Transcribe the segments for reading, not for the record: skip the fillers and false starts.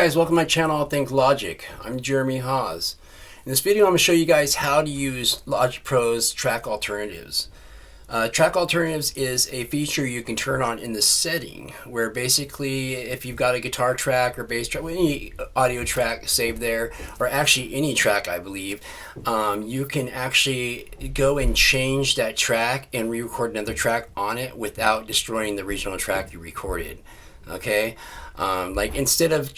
guys, welcome to my channel, All Things Logic. I'm Jeremy Hawes. In this video, I'm going to show you guys how to use Logic Pro's track alternatives. Track alternatives is a feature you can turn on in the setting, where basically if you've got a guitar track or bass track, any audio track saved there, or actually any track I believe, you can actually go and change that track and re-record another track on it without destroying the original track you recorded. Okay, like instead of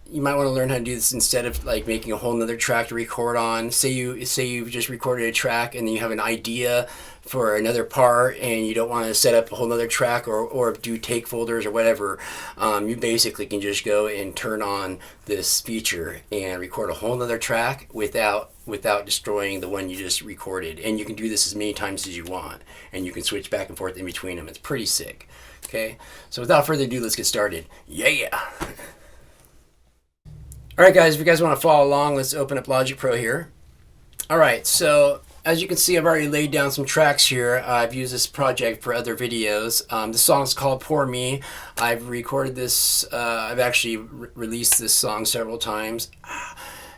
you might want to learn how to do this instead of like making a whole nother track to record on. Say you've just recorded a track and then you have an idea for another part and you don't want to set up a whole nother track or do take folders or whatever. You basically can just go and turn on this feature and record a whole nother track without destroying the one you just recorded. And you can do this as many times as you want, and you can switch back and forth in between them. It's pretty sick. Okay, so without further ado, let's get started. Yeah. Alright guys, if you guys want to follow along, let's open up Logic Pro here. Alright, so as you can see, I've already laid down some tracks here. I've used this project for other videos. This song's called Poor Me. I've recorded this, I've actually released this song several times.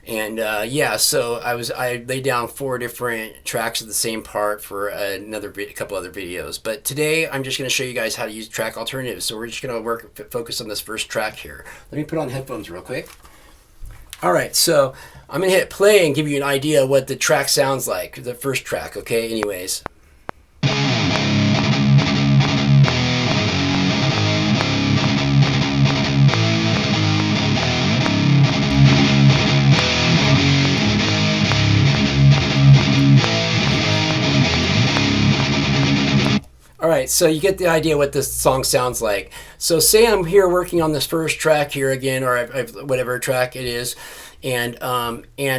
And yeah, so I laid down 4 different tracks of the same part for a couple other videos. But today I'm just going to show you guys how to use track alternatives. So we're just going to focus on this first track here. Let me put on headphones real quick. Alright, so I'm going to hit play and give you an idea of what the track sounds like, the first track, okay? Anyways. Alright, so you get the idea what this song sounds like. So say I'm here working on this first track here again, or whatever track it is, and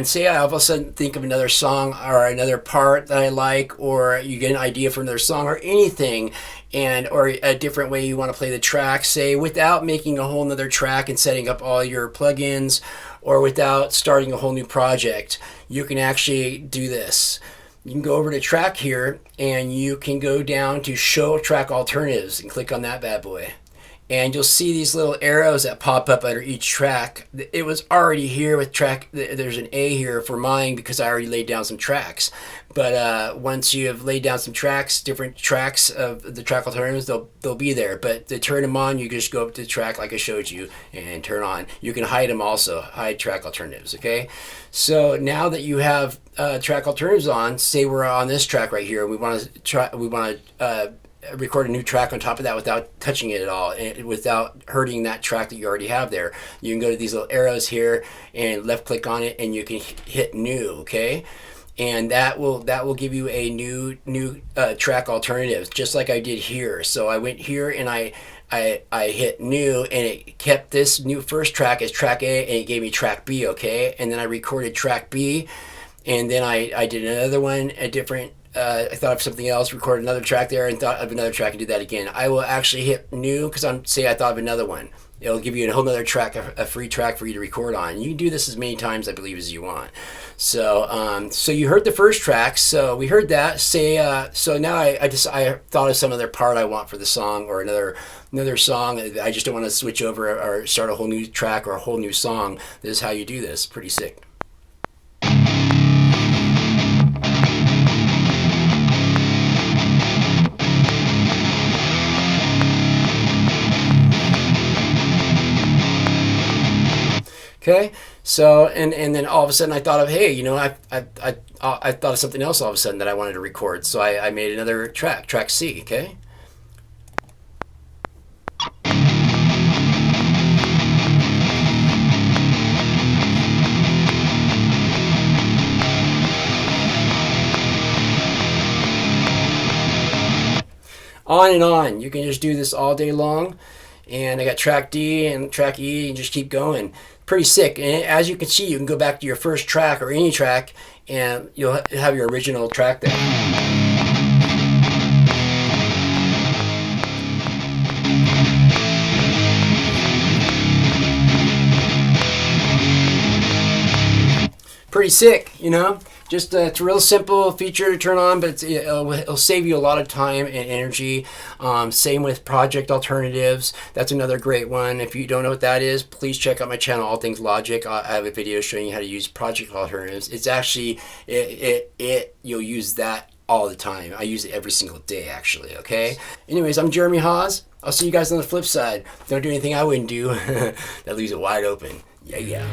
say I all of a sudden think of another song or another part that I like, or you get an idea for another song or anything, or a different way you want to play the track, say without making a whole nother track and setting up all your plugins, or without starting a whole new project. You can actually do this. You can go over to track here and you can go down to show track alternatives and click on that bad boy. And you'll see these little arrows that pop up under each track. It was already here with track. There's an A here for mine because I already laid down some tracks. But once you have laid down some tracks, different tracks of the track alternatives, they'll be there. But to turn them on, you just go up to the track like I showed you and turn on. You can hide them also, hide track alternatives. Okay. So now that you have track alternatives on, say we're on this track right here, and we want to record a new track on top of that without touching it at all, and without hurting that track that you already have there. You can go to these little arrows here and left click on it, and you can hit new. Okay, and that will give you a new track alternatives, just like I did here. So I went here and I hit new, and it kept this new first track as track A, and it gave me track B. Okay, and then I recorded track B, and then I did another one, a different. I thought of something else, recorded another track there, and thought of another track, and do that again. I will actually hit new because I thought of another one. It'll give you a whole nother track, a free track for you to record on. You can do this as many times, I believe, as you want. So, so you heard the first track. So we heard that. So now I thought of some other part I want for the song, or another song. I just don't want to switch over or start a whole new track or a whole new song. This is how you do this. Pretty sick. Okay, so and then all of a sudden I thought of, hey, you know, I thought of something else all of a sudden that I wanted to record. So I made another track C. Okay. On and on. You can just do this all day long. And I got track D and track E, and just keep going. Pretty sick. And as you can see, you can go back to your first track or any track, and you'll have your original track there. Pretty sick, you know? Just it's a real simple feature to turn on, but it'll save you a lot of time and energy. Same with project alternatives. That's another great one. If you don't know what that is, please check out my channel, All Things Logic. I have a video showing you how to use project alternatives. It's actually you'll use that all the time. I use it every single day, actually. Okay. Anyways, I'm Jeremy Hawes. I'll see you guys on the flip side. Don't do anything I wouldn't do. That leaves it wide open. Yeah.